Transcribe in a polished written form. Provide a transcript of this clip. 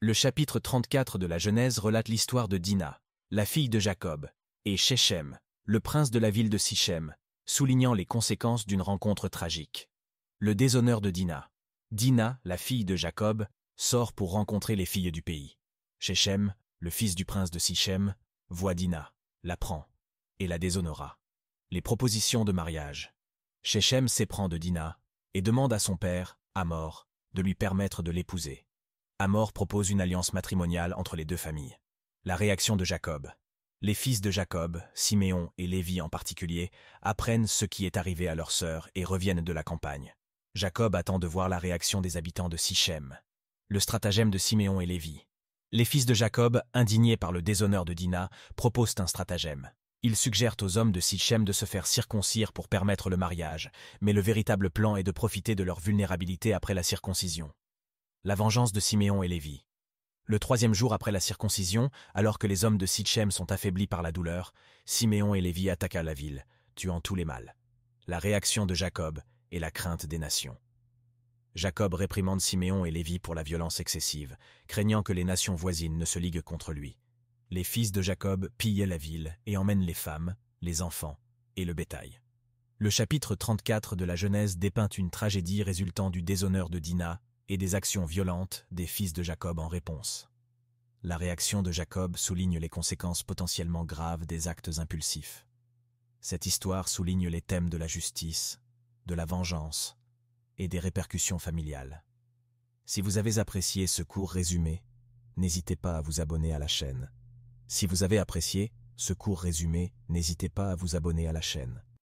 Le chapitre 34 de la Genèse relate l'histoire de Dina, la fille de Jacob, et Shechem, le prince de la ville de Sichem, soulignant les conséquences d'une rencontre tragique. Le déshonneur de Dina. Dina, la fille de Jacob, sort pour rencontrer les filles du pays. Shechem, le fils du prince de Sichem, voit Dina, la prend, et la déshonora. Les propositions de mariage. Shechem s'éprend de Dina, et demande à son père, Hamor, de lui permettre de l'épouser. Hamor propose une alliance matrimoniale entre les deux familles. La réaction de Jacob. Les fils de Jacob, Siméon et Lévi en particulier, apprennent ce qui est arrivé à leur sœur et reviennent de la campagne. Jacob attend de voir la réaction des habitants de Sichem. Le stratagème de Siméon et Lévi. Les fils de Jacob, indignés par le déshonneur de Dina, proposent un stratagème. Ils suggèrent aux hommes de Sichem de se faire circoncire pour permettre le mariage, mais le véritable plan est de profiter de leur vulnérabilité après la circoncision. La vengeance de Siméon et Lévi. Le 3e jour après la circoncision, alors que les hommes de Sichem sont affaiblis par la douleur, Siméon et Lévi attaquent la ville, tuant tous les mâles. La réaction de Jacob et la crainte des nations. Jacob réprimande Siméon et Lévi pour la violence excessive, craignant que les nations voisines ne se liguent contre lui. Les fils de Jacob pillent la ville et emmènent les femmes, les enfants et le bétail. Le chapitre 34 de la Genèse dépeint une tragédie résultant du déshonneur de Dina et des actions violentes des fils de Jacob en réponse. La réaction de Jacob souligne les conséquences potentiellement graves des actes impulsifs. Cette histoire souligne les thèmes de la justice, de la vengeance et des répercussions familiales. Si vous avez apprécié ce court résumé, n'hésitez pas à vous abonner à la chaîne. Si vous avez apprécié ce court résumé, n'hésitez pas à vous abonner à la chaîne.